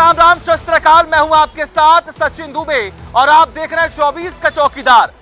राम राम शस्त्र काल। मैं हूं आपके साथ सचिन दुबे और आप देख रहे हैं 24 का चौकीदार।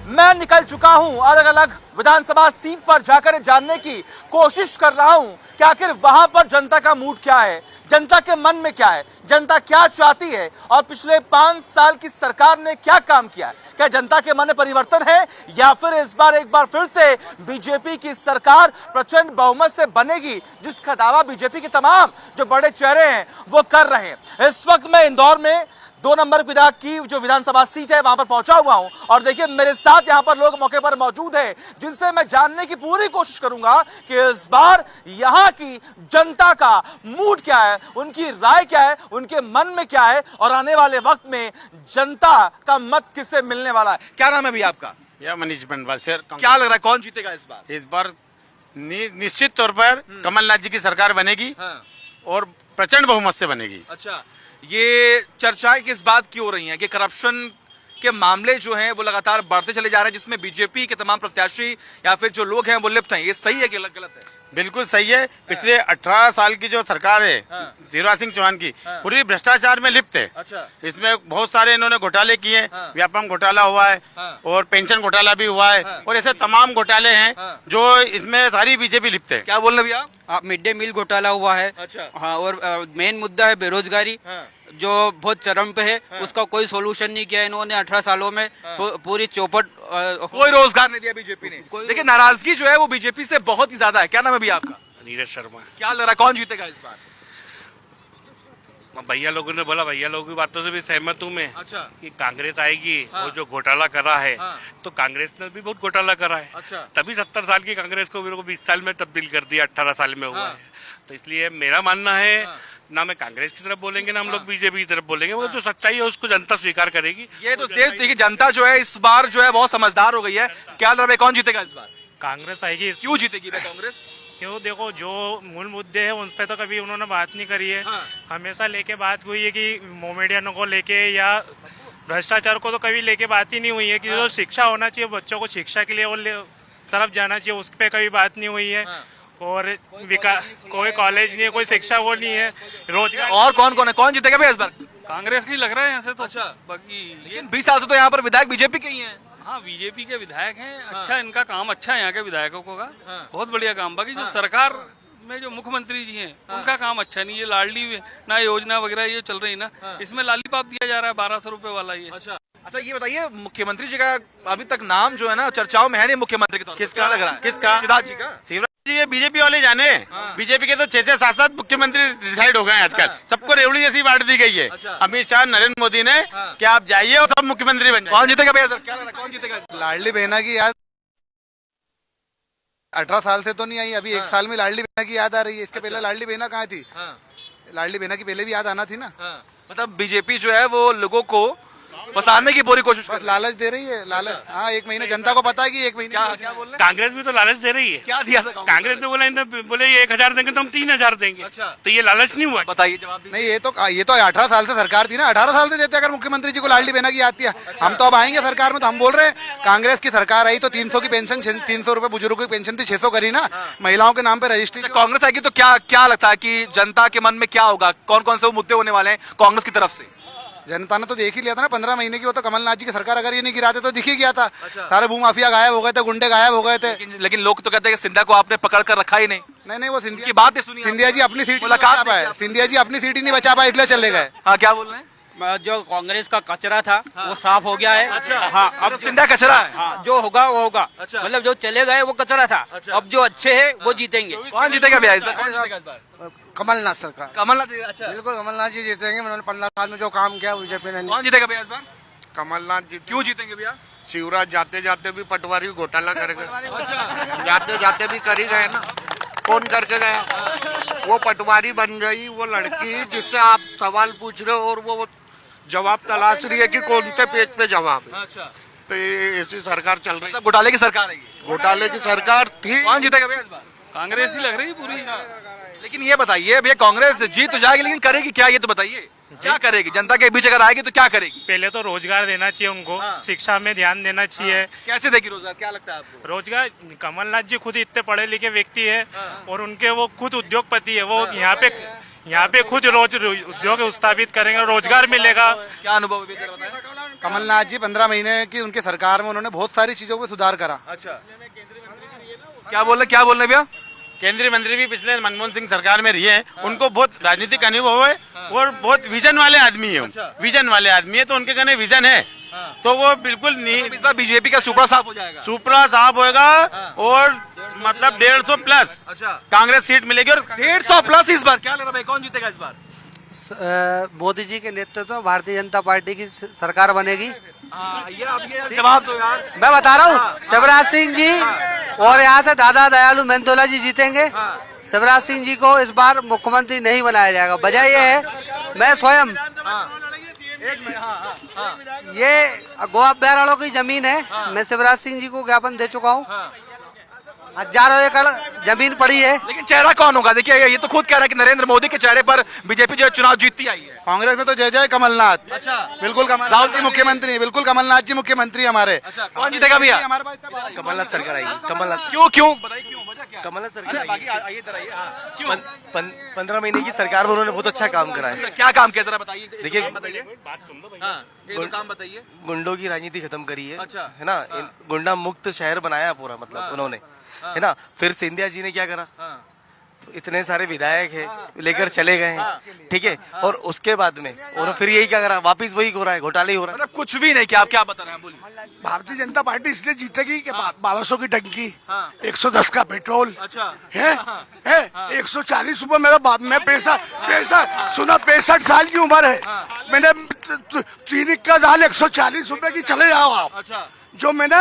मैं निकल चुका हूं अलग अलग विधानसभा सीट पर जाकर जानने की कोशिश कर रहा हूं कि आखिर वहां पर जनता का मूड क्या है, जनता के मन में क्या है, जनता क्या चाहती है और पिछले 5 साल की सरकार ने क्या काम किया है। क्या जनता के मन में परिवर्तन है या फिर इस बार एक बार फिर से बीजेपी की सरकार प्रचंड बहुमत से बनेगी, जिसका दावा बीजेपी के तमाम जो बड़े चेहरे हैं वो कर रहे हैं। इस वक्त मैं इंदौर में 2 नंबर विधायक की जो विधानसभा सीट है वहां पर पहुंचा हुआ हूं और देखिए मेरे साथ यहां पर लोग मौके पर मौजूद हैं, जिनसे मैं जानने की पूरी कोशिश करूंगा कि इस बार यहां की जनता का मूड क्या है, उनकी राय क्या है, उनके मन में क्या है और आने वाले वक्त में जनता का मत किससे मिलने वाला है। क्या नाम है भैया आपका? या मनीष बनवाल सर। क्या लग रहा है कौन जीतेगा इस बार? इस बार निश्चित तौर पर कमलनाथ जी की सरकार बनेगी और प्रचंड बहुमत से बनेगी। अच्छा, ये चर्चाएं किस बात की हो रही हैं कि करप्शन के मामले जो हैं वो लगातार बढ़ते चले जा रहे हैं, जिसमें बीजेपी के तमाम प्रत्याशी या फिर जो लोग हैं वो लिप्त हैं। ये सही है कि गलत है? बिल्कुल सही है। पिछले 18 साल की जो सरकार है शिवराज सिंह चौहान की, पूरी भ्रष्टाचार में लिप्त है। अच्छा, इसमें बहुत सारे इन्होंने घोटाले किए, व्यापम घोटाला हुआ है और पेंशन घोटाला भी हुआ है और ऐसे तमाम घोटाले हैं जो इसमें सारी बीजेपी लिप्त है। क्या बोल रहे भैया? मिड डे मील घोटाला हुआ है। अच्छा, हाँ, और मेन मुद्दा है बेरोजगारी, जो बहुत चरम पे है। उसका कोई सोल्यूशन नहीं किया इन्होंने 18 सालों में। पूरी चौपट कोई रोजगार नहीं दिया बीजेपी ने। लेकिन नाराजगी जो है वो बीजेपी से बहुत ही ज्यादा है। क्या नाम है भैया आपका? नीरज शर्मा। क्या लग रहा है कौन जीतेगा इस बार? भैया लोगों ने बोला, भैया लोगों की बातों से भी सहमत हूँ मैं। अच्छा, कि कांग्रेस आएगी। वो जो घोटाला करा है तो कांग्रेस ने भी बहुत घोटाला करा है। अच्छा, तभी 70 साल की कांग्रेस को 20 साल में तब्दील कर दिया, 18 साल में हुआ है। तो इसलिए मेरा मानना है ना मैं कांग्रेस की तरफ बोलेंगे ना हम लोग बीजेपी की तरफ बोलेंगे। वो जो सच्चाई है उसको जनता स्वीकार करेगी। ये तो देश देखिए जनता जो है इस बार जो है बहुत समझदार हो गई है। क्या लग रहा है कौन जीतेगा इस बार? कांग्रेस आएगी। क्यों जीतेगी भाई कांग्रेस? क्यों, देखो जो मूल मुद्दे हैं उन पे तो कभी उन्होंने बात नहीं करी है। हमेशा लेके बात हुई है कि मोमेडियनों को लेके या भ्रष्टाचार को तो कभी लेके बात ही नहीं हुई है कि जो शिक्षा होना चाहिए बच्चों को, शिक्षा के लिए वो तरफ जाना चाहिए, उस पर कभी बात नहीं हुई है। और विकास, कोई कॉलेज नहीं है, कोई शिक्षा वो नहीं है, रोजगार। और कौन कौन है, कौन जीतेगा भैया इस बार? कांग्रेस की लग रहा है यहाँ से तो। अच्छा, बाकी लेकिन 20 साल से तो यहाँ पर विधायक बीजेपी के ही हैं। हाँ, बीजेपी के विधायक हैं। अच्छा, इनका काम अच्छा है यहाँ के विधायकों का। बहुत बढ़िया काम। बाकी जो सरकार में जो मुख्यमंत्री जी हैं उनका काम अच्छा नहीं है। लाडली ना योजना वगैरह ये चल रही ना, इसमें लालीपाप दिया जा रहा है 1200 रुपए वाला ये। अच्छा, ये बताइए मुख्यमंत्री जी का अभी तक नाम जो है ना चर्चाओं में है नहीं मुख्यमंत्री के तौर पर। किसका लग रहा है? किसका? शिवराज जी का। शिवराज जी ये बीजेपी वाले जाने। बीजेपी के तो 6 से 7 मुख्यमंत्री डिसाइड हो गए हैं आजकल। सबको रेवड़ी जैसी बांट दी गई है। अमित शाह, नरेंद्र मोदी ने कि आप जाइए और सब मुख्यमंत्री बन जाइए। कौन जीतेगा भैया? क्या लग रहा है कौन जीतेगा? लाडली बहना की याद 18 साल से तो नहीं आई, अभी 1 साल में लाडली बहना की याद आ रही है। इसके पहले लाडली बहना कहाँ थी? लाडली बहना की पहले भी याद आना थी ना। मतलब बीजेपी जो है वो लोगों को फंसाने की पूरी कोशिश बस लालच दे रही है। लालच, हाँ, 1 महीने जनता को पता है कि 1 महीने। क्या बोल रहे हैं? कांग्रेस भी तो लालच दे रही है। क्या दिया था कांग्रेस ने बोले 1000 देंगे तो हम 3000 देंगे। अच्छा, तो ये लालच नहीं हुआ? बताइए जवाब दीजिए। नहीं, ये तो 18 साल से सरकार थी ना। 18 साल से देते अगर मुख्यमंत्री जी को लाडली बहना की याद थी। हम तो अब आएंगे सरकार में तो हम बोल रहे हैं कांग्रेस की सरकार आई तो 300 की पेंशन, 300 रुपए बुजुर्गों की पेंशन थी, 600 करी ना। महिलाओं के नाम पे रजिस्ट्री। कांग्रेस आएगी तो क्या लगता है कि जनता के मन में क्या होगा? कौन कौन से वो मुद्दे होने वाले हैं कांग्रेस की तरफ से? जनता ने तो देख ही लिया था ना 15 महीने की। वो तो कमलनाथ जी की सरकार अगर ये नहीं गिराते तो दिख ही गया था। सारे भूमाफिया गायब हो गए थे, गुंडे गायब हो गए थे। लेकिन लोग तो कहते हैं कि सिंधिया को आपने पकड़ कर रखा ही नहीं। नहीं, वो सिंधिया की बात सुनी। सिंधिया जी अपनी सीट मुलाकात नहीं बचा पाए। सिंधिया जी अपनी सीट ही नहीं बचा पाए, इसलिए चले गए। हाँ, क्या बोल रहे हैं? जो कांग्रेस का कचरा था वो साफ हो गया है। अच्छा, हाँ, अब सिंधिया कचरा है। हाँ, जो होगा वो होगा। अच्छा, मतलब जो चले गए वो कचरा था। अब जो अच्छे हैं वो जीतेंगे। कौन जीतेगा भैया इस बार? कमलनाथ सरकार। कमलनाथ जी। अच्छा, बिल्कुल कमलनाथ जी जीतेंगे। उन्होंने 15 साल में जो काम किया बीजेपी ने। कौन जीतेगा भैया इस बार? कमलनाथ जी। क्यों जीतेंगे भैया? शिवराज जाते जाते भी पटवारी घोटाला कर गए। जाते जाते भी कर ही गए ना। कौन करके गया? वो पटवारी बन गई वो लड़की जिससे आप सवाल पूछ रहे हो और वो जवाब तलाश रही है कि कौन से पेज पे जवाब है। अच्छा, तो ये ऐसी सरकार चल रही है। घोटाले की सरकार है ये। घोटाले की सरकार थी। कौन जीतेगा भैया इस बार? कांग्रेस ही लग रही पूरी। लेकिन ये बताइए भैया कांग्रेस जीत तो जाएगी लेकिन करेगी क्या? ये तो बताइए क्या करेगी? जनता के बीच अगर आएगी तो क्या करेगी? पहले तो रोजगार देना चाहिए उनको। शिक्षा में ध्यान देना चाहिए। कैसे देगी रोजगार? क्या लगता है आपको? रोजगार, कमलनाथ जी खुद इतने पढ़े लिखे व्यक्ति है और उनके वो खुद उद्योगपति है। वो यहाँ पे खुद रोज उद्योग स्थापित करेंगे, रोजगार मिलेगा। क्या अनुभव है जरा बताएं। कमलनाथ जी 15 महीने की उनकी सरकार में उन्होंने बहुत सारी चीजों में सुधार करा। अच्छा, क्या बोल रहे भैया? केंद्रीय मंत्री भी पिछले मनमोहन सिंह सरकार में रही है, उनको बहुत राजनीतिक अनुभव है और बहुत विजन वाले आदमी है। विजन वाले आदमी है तो उनके कहने विजन है तो वो बिल्कुल नहीं। इस बार बीजेपी का सुपड़ा साफ हो जाएगा। सुपड़ा साफ होगा और मतलब 150 प्लस अच्छा, कांग्रेस सीट मिलेगी। और 150 प्लस इस बार क्या लग रहा है भाई, कौन जीतेगा इस बार? मोदी जी के नेतृत्व में भारतीय जनता पार्टी की सरकार बनेगी। ये जवाब दो यार। मैं बता रहा हूँ, शिवराज सिंह जी और यहाँ से दादा दयालु मेंदोला जी जीतेंगे। शिवराज सिंह जी को इस बार मुख्यमंत्री नहीं बनाया जाएगा। वजह ये है, मैं स्वयं ये गोवा बैराड़ों की जमीन है, मैं शिवराज सिंह जी को ज्ञापन दे चुका हूँ। हजारों एकड़ जमीन पड़ी है। लेकिन चेहरा कौन होगा? देखिए ये तो खुद कह रहा है कि नरेंद्र मोदी के चेहरे पर बीजेपी जो है चुनाव जीतती आई है। कांग्रेस में तो जय जय कमलनाथ। अच्छा, बिल्कुल कमलनाथ जी मुख्यमंत्री, बिल्कुल कमलनाथ जी मुख्यमंत्री हमारे। अच्छा, कौन जीतेगा भैया? हमारे पास कमलनाथ सरकार आएगी। कमलनाथ क्यों बताइए, क्यों, वजह क्या? कमलनाथ सरकार अरे बाकी आएगी। आइए इधर आइए। हाँ, क्यों? 15 महीने की सरकार में उन्होंने बहुत अच्छा काम करा है। क्या काम किया जरा बताइए। देखिए, हाँ, ये तो काम बताइए। गुंडों की राजनीति खत्म करी है। अच्छा। है ना, गुंडा मुक्त शहर बनाया पूरा, मतलब उन्होंने, है ना। फिर सिंधिया जी ने क्या करा, इतने सारे विधायक है लेकर चले गए हैं, ठीक है। और उसके बाद में उन्होंने फिर यही क्या करा, वापिस वही हो रहा है, घोटाले हो रहा है। मतलब कुछ भी नहीं, क्या आप क्या बता रहे हैं, बोलिए। भारतीय जनता पार्टी इसलिए जीतेगी कि 1200 की टंकी, 110 का पेट्रोल अच्छा है 140 रुपए मेरा बाप में पैसा सुना 65 साल की उम्र है। मैंने चीनी का दाल 140 रुपए की, चले जाओ आप। अच्छा, जो मैंने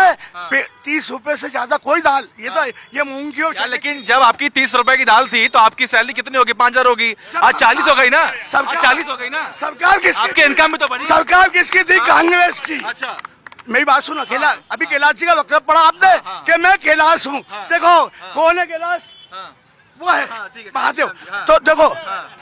30 रुपए से ज्यादा कोई दाल, ये मूंग की और यार, लेकिन जब आपकी 30 रुपए की दाल थी तो आपकी सैलरी कितनी होगी? 5000 होगी। आज 40 हो गई ना। आज 40 हो गई ना। सरकार किसकी? आपके इनकम में तो बढ़ी। सरकार किसकी थी? कांग्रेस की। अच्छा, मेरी बात सुनो, अभी कैलाश जी का वक्तव्य पढ़ा आपने कि मैं कैलाश हूँ। देखो कौन है कैलाश? वो है महादेव। तो देखो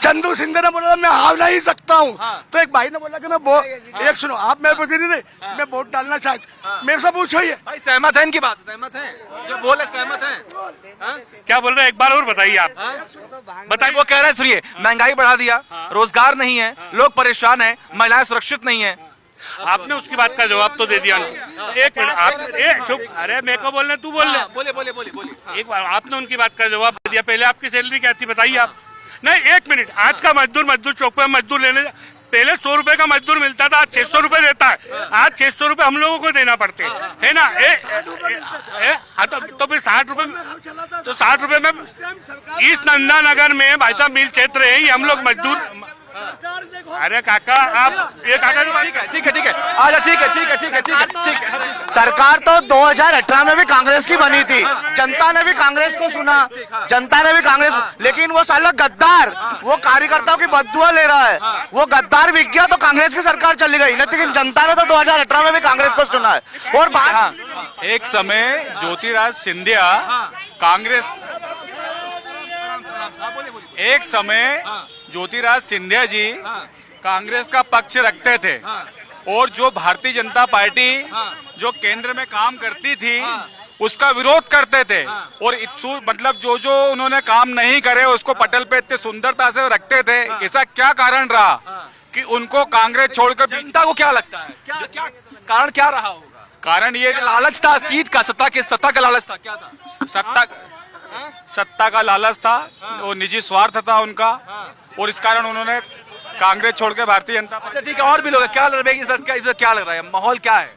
चंदू सिंह ने बोला मैं हार नहीं सकता हूँ, तो एक भाई ने बोला कि मैं एक सुनो, आप मेरे प्रतिनिधि, मैं वोट डालना चाहता, मेरे से पूछो ये भाई सहमत है इनकी बात? सहमत है जो बोले, सहमत है? क्या बोल रहे हैं, एक बार और बताइए आप। बताइए। वो कह रहे हैं, सुनिए, महंगाई बढ़ा दिया, रोजगार नहीं है, लोग परेशान है, महिलाएं सुरक्षित नहीं है। आपने उसकी बात का जवाब तो दे दिया। एक मिनट, आप चुप। अरे मेरे को बोलना, तू बोल ले। बोले। एक बार आपने उनकी बात का जवाब दे दिया। पहले आपकी सैलरी क्या थी बताइए आप। नहीं, एक मिनट, आज का मजदूर चौक पे मजदूर लेने, पहले 100 रुपए का मजदूर मिलता था, आज 600 रुपए देता है। आज 600 रुपए हम लोगों को देना पड़ते है ना। तो फिर 60 रुपए, तो 60 रुपए में ईस्ट नंदा नगर में भाई साहब मिल क्षेत्र है, ये हम लोग मजदूर। अरे काका, आप ये काका, ठीक है, आजा, ठीक है। सरकार तो 2018 में भी कांग्रेस की बनी थी, जनता ने भी कांग्रेस को सुना, जनता ने भी कांग्रेस, लेकिन वो साला गद्दार, वो कार्यकर्ताओं की बददुआ ले रहा है, वो गद्दार बिक गया तो कांग्रेस की सरकार चली गई। लेकिन जनता ने तो 2018 में भी कांग्रेस को सुना है। और बात, एक समय ज्योतिराज सिंधिया कांग्रेस, एक समय ज्योतिराज सिंधिया जी कांग्रेस का पक्ष रखते थे और जो भारतीय जनता पार्टी जो केंद्र में काम करती थी उसका विरोध करते थे। और मतलब जो उन्होंने काम नहीं करे उसको पटल पे इतने सुंदरता से रखते थे। ऐसा क्या कारण रहा कि उनको कांग्रेस छोड़कर? जनता को क्या लगता है, क्या कारण क्या रहा होगा? कारण ये लालच था सीट का, सत्ता का लालच था, क्या था? सत्ता का लालच था, वो निजी स्वार्थ था उनका, और इस कारण उन्होंने कांग्रेस छोड़ के भारतीय जनता पार्टी। अच्छा, ठीक है, और भी लोग क्या लग रहा है इस बार क्या लग रहा है, माहौल क्या है?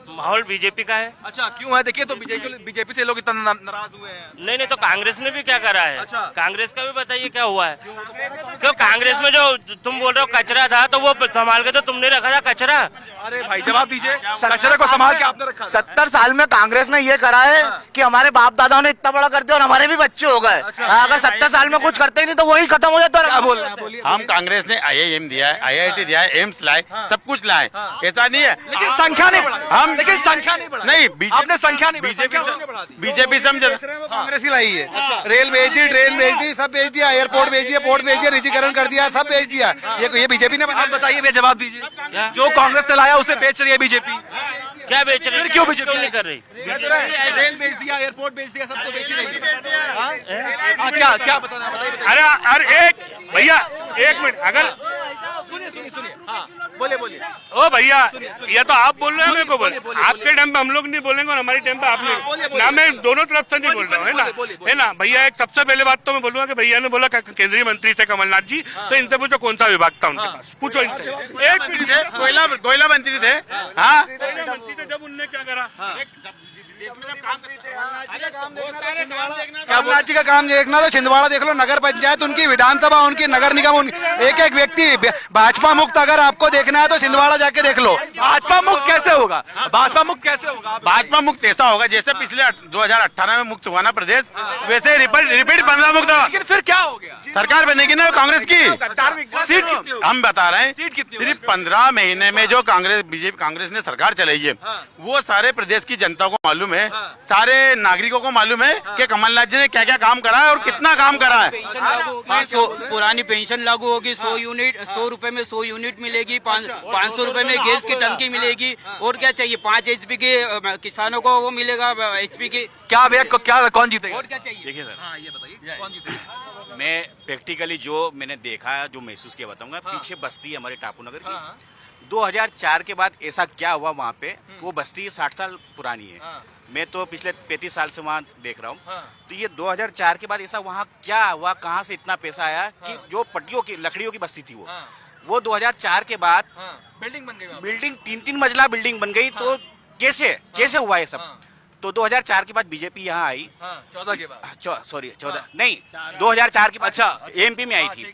माहौल बीजेपी का है। अच्छा, क्यों है? देखिए तो बीजेपी से लोग इतना नाराज हुए हैं। नहीं, तो कांग्रेस ने भी क्या करा है। अच्छा, कांग्रेस का भी बताइए क्या हुआ है। क्यों कांग्रेस में जो तुम बोल रहे हो कचरा था, तो वो संभाल के तो तुमने रखा था कचरा। अरे भाई जवाब दीजिए, कचरे को संभाल के आपने रखा। 70 साल में कांग्रेस ने ये करा है कि हमारे बाप दादाओं ने इतना बड़ा कर दिया और हमारे भी बच्चे हो गए। अगर 70 साल में कुछ करते ही नहीं तो वही खत्म हो जाता। क्या बोल रहे हैं, बोलिए। हम कांग्रेस ने IIM दिया है, IIT दिया है, एम्स लाए, सब कुछ लाए, ऐसा नहीं है। लेकिन संख्या नहीं बढ़ा, हम लेकिन संख्या नहीं बढ़ा। नहीं, आपने संख्या नहीं, बीजेपी समझ, कांग्रेस ही लाई है। रेल भेज दी, ट्रेन भेज दी, सब भेज दिया, एयरपोर्ट भेज दिया, पोर्ट भेज दिया, निजीकरण कर दिया, सब भेज दिया। ये बीजेपी ने आप बताइए भैया, जवाब दीजिए। जो कांग्रेस ने लाया उसे बेच रही है बीजेपी। क्या बेच रही है? क्यों बीजेपी नहीं कर रही? रेल बेच दिया, एयरपोर्ट बेच दिया, सब तो बेच ही रही है। क्या बताना, बताइए। अरे भैया एक मिनट, अगर सुनिए हाँ बोले ओ भैया ये तो आप बोल रहे हैं, मेरे को बोले आपके टाइम पे हम लोग नहीं बोलेंगे और हमारी टाइम पे आप नहीं ना, मैं दोनों तरफ से नहीं बोल रहा हूँ, है ना भैया। एक सबसे पहले बात तो मैं बोलूंगा कि भैया ने बोला केंद्रीय मंत्री थे कमलनाथ जी, तो इनसे पूछो कौन सा विभाग था उनके पास, पूछो इनसे। एक मिनट थे, कोयला मंत्री थे, हाँ जब उनने क्या करा, कमलनाथ जी का काम देखना तो छिंदवाड़ा देख लो, नगर पंचायत उनकी, विधानसभा उनकी, नगर निगम उनकी, एक एक व्यक्ति भाजपा मुक्त अगर आपको देखना है तो छिंदवाड़ा जाके देख लो। भाजपा मुक्त कैसे होगा? भाजपा मुक्त कैसे होगा? भाजपा मुक्त ऐसा होगा जैसे पिछले 2018 में मुक्त हुआ ना प्रदेश, वैसे रिपीट 15 मुक्त होगा। लेकिन फिर क्या हो गया? सरकार बनेगी ना कांग्रेस की। सीट कितनी होगी? हम बता रहे हैं सीट कितनी सिर्फ 15 महीने में जो कांग्रेस ने सरकार चलाई है, वो सारे प्रदेश की जनता को मालूम है, सारे नागरिकों को मालूम है कि कमलनाथ जी ने क्या क्या काम करा है और कितना काम करा है। पुरानी पेंशन लागू होगी, 100 रुपए में 100 यूनिट मिलेगी, 500 रुपए में गैस की टंकी मिलेगी, और क्या चाहिए, 5 HP के किसानों को वो मिलेगा, HP की। क्या भैया क्या कौन जीतेगा? और क्या चाहिए? देखिए सर, हाँ ये बताइए कौन जीतेगा? मैं प्रैक्टिकली जो मैंने देखा जो महसूस किया बताऊंगा। पीछे बस्ती है हमारे टापू नगर की, 2004 के बाद ऐसा क्या हुआ वहाँ पे, वो बस्ती 60 साल पुरानी है। मैं तो पिछले 35 साल से वहाँ देख रहा हूँ। तो ये 2004 के बाद ऐसा वहाँ क्या हुआ, कहाँ से इतना पैसा आया कि जो पट्टियों की लकड़ियों की बस्ती थी वो 2004 के बाद बिल्डिंग बन गई, बिल्डिंग 3-3 मंजिला बिल्डिंग बन गई। तो कैसे हुआ ये सब? तो 2004 के बाद बीजेपी यहाँ आई, 14 के बाद, सॉरी 14 नहीं 2004 के बाद, अच्छा एमपी में आई थी।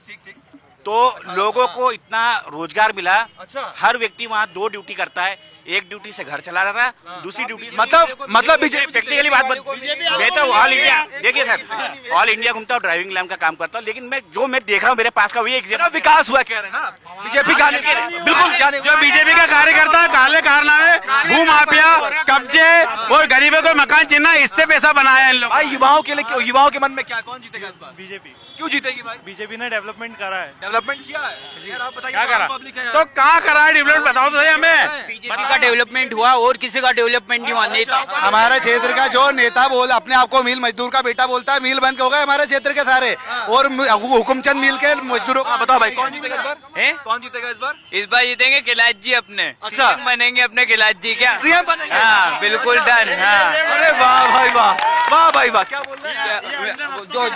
तो लोगों को इतना रोजगार मिला। अच्छा। हर व्यक्ति वहाँ 2 ड्यूटी करता है, एक ड्यूटी से घर चला रहा था, दूसरी ड्यूटी मतलब बीजेपी प्रैक्टिकली बात मैं तो ऑल इंडिया, देखिए सर, ऑल इंडिया घूमता हूँ, ड्राइविंग लाइन का काम करता हूँ, लेकिन मैं देख रहा हूँ मेरे पास का वही एग्जाम्पल। विकास हुआ कह रहे हैं ना बीजेपी का, बिल्कुल जो बीजेपी का कार्यकर्ता काले कारनामे, भू माफिया, कब्जे और गरीबों को मकान छीनना, इससे पैसा बनाया है इन लोग। भाई युवाओं के लिए, युवाओं के मन में क्या, कौन जीतेगा इस बार? बीजेपी। क्यों जीतेगी भाई? बीजेपी ने डेवलपमेंट करा है, डेवलपमेंट किया है, यार आप बताइए क्या करा? पब्लिक है तो कहाँ करा है डेवलपमेंट, बताओ तो सही हमें। बीजेपी का डेवलपमेंट हुआ और किसी का डेवलपमेंट नहीं हुआ। नेता हमारे क्षेत्र का जो नेता अपने आप को मिल मजदूर का बेटा बोलता है, मिल बंद हो गए हमारे क्षेत्र के सारे, और हुकुमचंद मिल के मजदूरों को। बताओ भाई कौन जीतेगा इस बार? कौन जीतेगा इस बार? इस बार जीतेंगे कैलाश जी अपने। अच्छा। CM बनेंगे अपने कैलाश जी। क्या सीएम बनेंगे? हाँ बिल्कुल डन। हाँ अरे वाह भाई वाह, वाह भाई वाह, क्या बोल रहे हैं?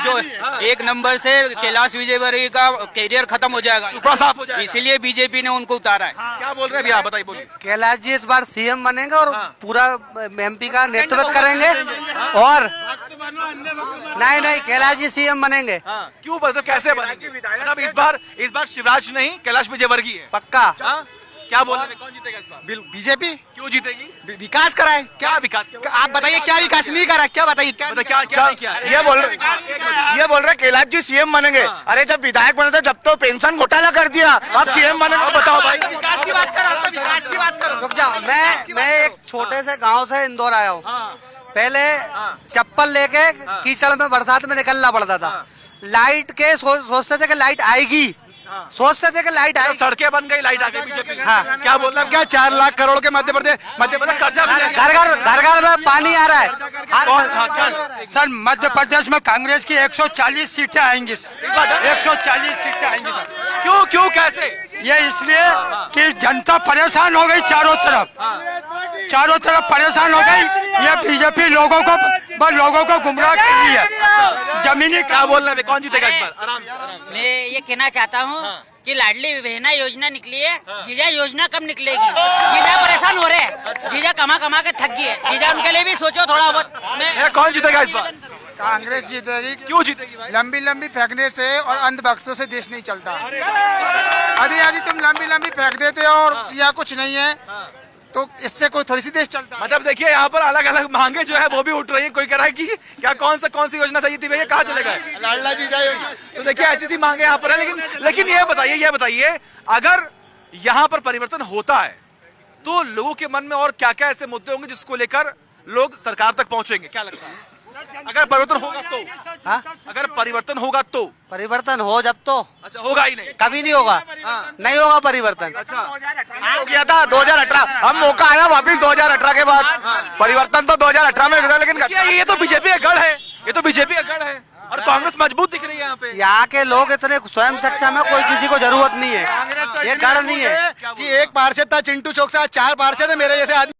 जो एक नंबर से कैलाश विजयवर्गीय का कैरियर खत्म हो जाएगा, सुपड़ा साफ हो जाएगा। इसीलिए बीजेपी ने उनको उतारा है। क्या बोल रहे हैं भैया, बताइए बोलिए। कैलाश जी इस बार CM बनेंगे और पूरा MP का नेतृत्व करेंगे, और नहीं कैलाश जी CM बनेंगे। क्यों, मतलब कैसे बनेंगे? मतलब इस बार शिवराज नहीं कैलाश विजयवर्गीय है पक्का। क्या बोल रहे हैं, कौन जीतेगा इस बार? बीजेपी क्यों जीतेगी? विकास कराए। क्या विकास? आप बताइए क्या विकास नहीं करा, क्या बताइए क्या? क्या नहीं किया? ये बोल रहे कैलाश जी CM बनेंगे। अरे जब विधायक बने थे जब तो पेंशन घोटाला कर दिया, अब CM बनेंगे। बताओ भाई, विकास की बात करो, विकास की बात करो। रुक जाओ, मैं एक छोटे से गांव से इंदौर आया हूँ। पहले चप्पल लेके कीचड़ में बरसात में निकलना पड़ता था। लाइट के सोचते थे कि लाइट आएगी, सोचते थे कि लाइट आएगी, सड़कें बन गई, लाइट आ गई बीजेपी। हाँ। क्या बोल मतलब क्या 4 लाख करोड़ के मध्य प्रदेश कर्जा भी लेंगे। घर घर में पानी आ रहा है। सर मध्य प्रदेश में कांग्रेस की 140 सीटें आएंगी सर, 140 सीटें आएंगी सर। क्यों कैसे? ये इसलिए कि जनता परेशान हो गई, चारों तरफ परेशान हो गई। ये बीजेपी लोगों को गुमराह कर रही है। जमीनी क्या बोल रहे हैं, कौन जीतेगा इस बार? आराम से। मैं ये कहना चाहता हूँ कि लाडली बहना योजना निकली है, जीजा योजना कब निकलेगी? जीजा परेशान हो रहे हैं, जीजा कमा के थक गए, जीजा उनके लिए भी सोचो थोड़ा बहुत। कौन जीतेगा इस बार? कांग्रेस जीतेगी। क्यों जीतेगी भाई? लंबी फेंकने से और अंधभक्तों से देश नहीं चलता। आदि तुम लंबी फेंक देते हो और या कुछ नहीं है, तो इससे कोई थोड़ी सी देश चलता। मतलब देखिए यहाँ पर अलग अलग मांगे जो है वो भी उठ रही है। कोई कह रहा है कि क्या कौन सी योजना चाहिए थी भैया, कहाँ चले गए? लाडला जी जाए। तो देखिए ऐसी मांगे यहाँ पर है। लेकिन ये बताइए अगर यहाँ पर परिवर्तन होता है तो लोगों के मन में और क्या क्या ऐसे मुद्दे होंगे जिसको लेकर लोग सरकार तक पहुंचेंगे? क्या लगता है अगर परिवर्तन होगा तो? अगर परिवर्तन होगा तो? परिवर्तन हो जब तो। अच्छा, होगा ही नहीं, कभी नहीं होगा। नहीं होगा परिवर्तन। अच्छा, हो गया था 2018, हम मौका आया वापिस 2018 के बाद। परिवर्तन तो 2018 में हुआ, लेकिन ये तो बीजेपी का गढ़ है, ये तो बीजेपी का गढ़ है। और कांग्रेस मजबूत दिख रही है यहाँ पे। यहाँ के लोग इतने स्वयं सक्षम है, कोई किसी को जरूरत नहीं है, ये गढ़ नहीं है कि एक पार्षद था चिंटू चौक से, आज 4 पार्षद है मेरे जैसे आदमी।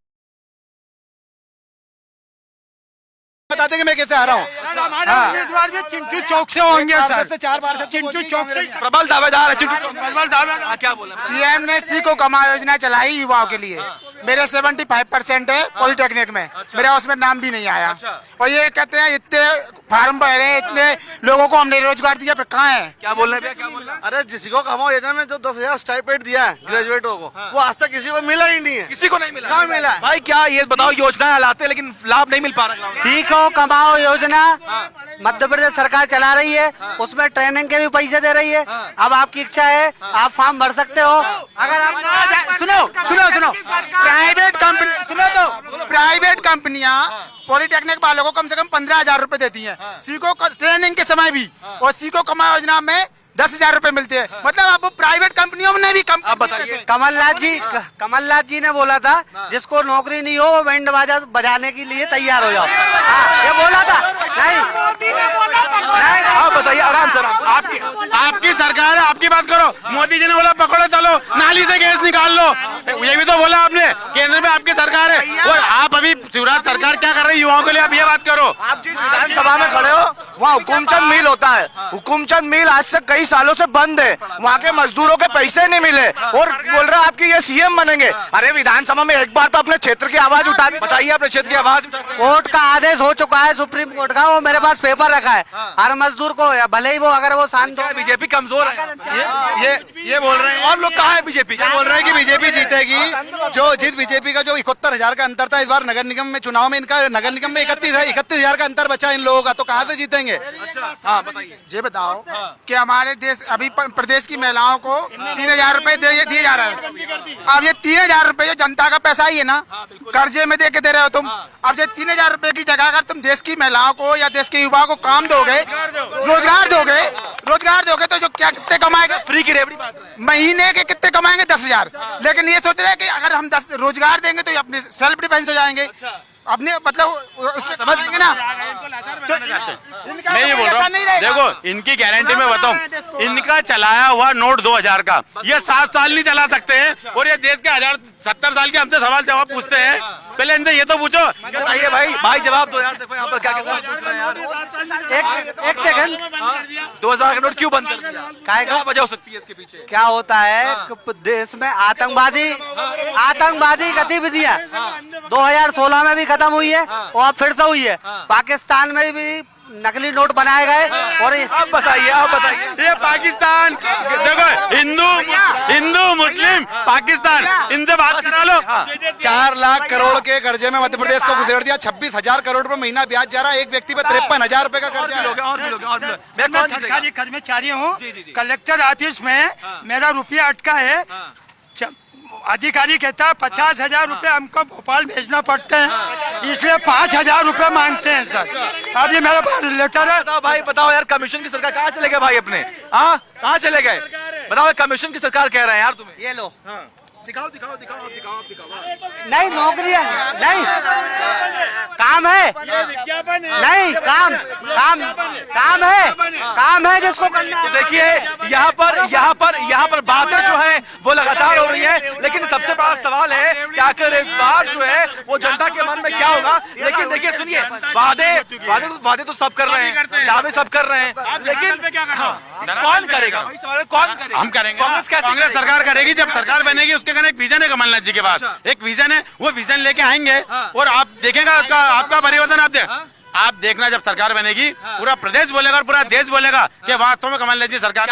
बताते कि मैं कैसे आ रहा हूँ। उम्मीदवार भी चिंटू चौक से होंगे सर, 4 पार्षद चिंटू चौक से प्रबल दावेदार है चिंटू चौक। प्रबल दावेदार क्या बोला? सीएम ने सीखो कमा योजना चलाई युवाओं के लिए। मेरे 75% है पॉलिटेक्निक में, मेरा उसमें नाम भी नहीं आया। और ये कहते हैं इतने फार्म भरे हैं, इतने लोगों को हमने रोजगार दिया, पर कहाँ है? क्या बोल रहे हैं? क्या बोल रहे हैं? अरे जिसी को कमाओ योजना में जो 10,000 स्टाइपेंड दिया है ग्रेजुएटों को, वो आज तक किसी को मिला ही नहीं है। किसी को नहीं मिला? कहाँ मिला है? भाई क्या ये बताओ, योजनाएं लाते लेकिन लाभ नहीं मिल पा रहा। सीखो कमाओ योजना मध्य प्रदेश सरकार चला रही है, उसमें ट्रेनिंग के भी पैसे दे रही है। अब आपकी इच्छा है, आप फॉर्म भर सकते हो। अगर आप सुनो प्राइवेट कंपनी, सुनो तो प्राइवेट कंपनियां पॉलिटेक्निक वालों को कम से कम 15,000 रुपए देती हैं, सीखो ट्रेनिंग के समय भी, और सीखो कमा योजना में 10,000 रुपए मिलते हैं। मतलब आप प्राइवेट कंपनियों में भी कम। आप बताइए। कमलनाथ जी ने बोला था जिसको नौकरी नहीं हो वो बैंड बाजा बजाने के लिए तैयार हो जाओ। हाँ, ये बोला था। नहीं आप बताइए आराम से। आपकी सरकार है, आपकी बात करो। मोदी जी ने बोला पकड़ो चलो नाली से गैस निकाल लो, ये भी तो बोला आपने। केंद्र में आपकी सरकार है, और आप अभी शिवराज सरकार क्या कर रही है युवाओं के लिए? आप ये बात करो। आप जिस विधानसभा में खड़े हो वहाँ हुकुमचंद मिल होता है, हुकुमचंद मिल आज से कई सालों से बंद है, वहाँ के मजदूरों के पैसे नहीं मिले, और बोल रहे आपकी ये सीएम बनेंगे। अरे विधानसभा में एक बार तो अपने क्षेत्र की आवाज उठा, बताइए अपने क्षेत्र की आवाज। कोर्ट का आदेश हो चुका है, सुप्रीम कोर्ट का, वो मेरे पास पेपर रखा है। हर मजदूर को, भले ही वो अगर वो शांत हो। बीजेपी कमजोर है। ये बोल रहे हैं। और लोग कहाँ है? बीजेपी क्या बोल रहे हैं कि बीजेपी जीतेगी। जो जिस बीजेपी का जो 71,000 का अंतर था, इस बार नगर निगम में चुनाव में इनका नगर निगम में 31,000 का अंतर बचा इन लोगों का, तो कहाँ से जीतेंगे? हाँ बताइए। ये बताओ कि हमारे देश अभी प्रदेश की महिलाओं को 3,000 रुपए दिए जा रहे हैं। अब ये 3,000 रुपए जो जनता का पैसा ही है ना, कर्जे में दे के दे रहे हो तुम। अब ये 3,000 रुपए की जगह अगर तुम देश की महिलाओं को या देश के युवाओं को काम दोगे, रोजगार दोगे तो जो क्या कितने कमाएंगे? फ्री की रेवड़ी बांट रहे हैं। महीने के कितने कमाएंगे? 10,000। लेकिन ये सोच रहे हैं कि अगर हम 10 रोजगार देंगे तो अपने सेल्फ डिफेंस हो जाएंगे, अपने मतलब उसमें समझ लेंगे ना। मैं ये बोल रहा हूँ, देखो इनकी गारंटी में बताऊं, इनका चलाया हुआ नोट 2000 का ये 7 साल नहीं चला सकते हैं, और ये देश के 70 साल के हमसे सवाल जवाब पूछते हैं। पहले इनसे ये तो पूछो। बताइए भाई जवाब दो यार। देखो यहाँ पर क्या पूछ रहे हैं यार। एक सेकंड, 2000 का नोट क्यों बंद कर दिया? क्या वजह हो सकती है इसके पीछे? क्या होता है कि देश में आतंकवादी गतिविधियां 2016 में भी खत्म हुई है और फिर से हुई है। पाकिस्तान में भी नकली नोट बनाए गए। और आप बताइए ये पाकिस्तान, देखो हिंदू मुस्लिम पाकिस्तान, इनसे बात करा लो। 4 लाख करोड़ के कर्जे में मध्य प्रदेश को घुसेड़ दिया। 26,000 करोड़ रुपए महीना ब्याज जा रहा है। एक व्यक्ति पे 53,000 रुपए का कर्जा है। मैं सरकारी कर्मचारी हूँ, कलेक्टर ऑफिस में मेरा रुपया अटका है। अधिकारी कहता है 50,000 रुपए हमको भोपाल भेजना पड़ते हैं, इसलिए 5,000 रुपए मांगते हैं सर। अब ये मेरा लेटर है। भाई बताओ यार, कमीशन की सरकार कहाँ चले गए भाई अपने? हाँ कहाँ चले गए बताओ? कमीशन की सरकार कह रहे हैं यार तुम्हें। ये लो दिखाओ। नहीं नौकरियां नहीं, काम है नहीं, काम है जिसको करना है। देखिए यहाँ पर बातें जो है वो लगातार हो रही है, लेकिन सबसे बड़ा सवाल है कि आखिर इस बार जो है वो जनता के मन में क्या होगा। लेकिन देखिए सुनिए, वादे तो सब कर रहे हैं, दावे सब कर रहे हैं, लेकिन कौन करेगा? कौन करेगा? हम करेंगे। कांग्रेस सरकार करेगी। जब सरकार बनेगी उसके एक विजन है कमलनाथ जी के पास, एक विजन है, वो विजन लेके आएंगे और आप देखेगा आपका परिवर्तन। आप देखना जब सरकार बनेगी पूरा प्रदेश बोलेगा और पूरा देश बोलेगा कि वास्तव में कमलनाथ जी सरकार।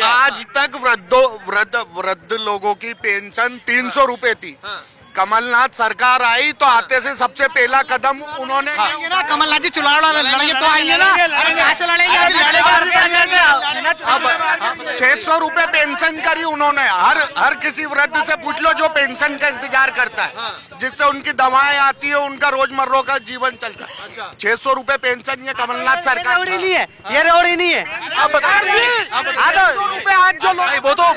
आज तक वृद्ध लोगों की पेंशन 300 रुपए थी। कमलनाथ सरकार आई तो आते से सबसे पहला कदम उन्होंने ना कमलनाथ जी चुनाव लड़ेंगे तो आएंगे ना। अरे कहाँ से लड़ेंगे? 600 रुपए पेंशन करी उन्होंने। हर किसी वृद्ध से पूछ लो जो पेंशन का इंतजार करता है, जिससे उनकी दवाएं आती है, उनका रोजमर्रा का जीवन चलता है। 600 रुपए पेंशन ये कमलनाथ सरकार नहीं है, ये रेवड़ी नहीं है।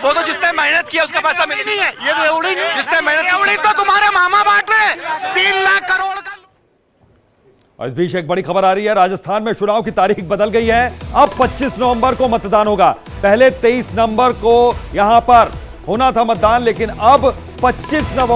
वो तो जिसने मेहनत किया उसका पैसा नहीं है। ये रेवड़ी जिसने मेहनत तो तुम्हारे मामा बांट रहे 3 लाख करोड़ का। और इस बीच एक बड़ी खबर आ रही है, राजस्थान में चुनाव की तारीख बदल गई है। अब 25 नवंबर को मतदान होगा। पहले 23 नवंबर को यहां पर होना था मतदान, लेकिन अब 25 नवंबर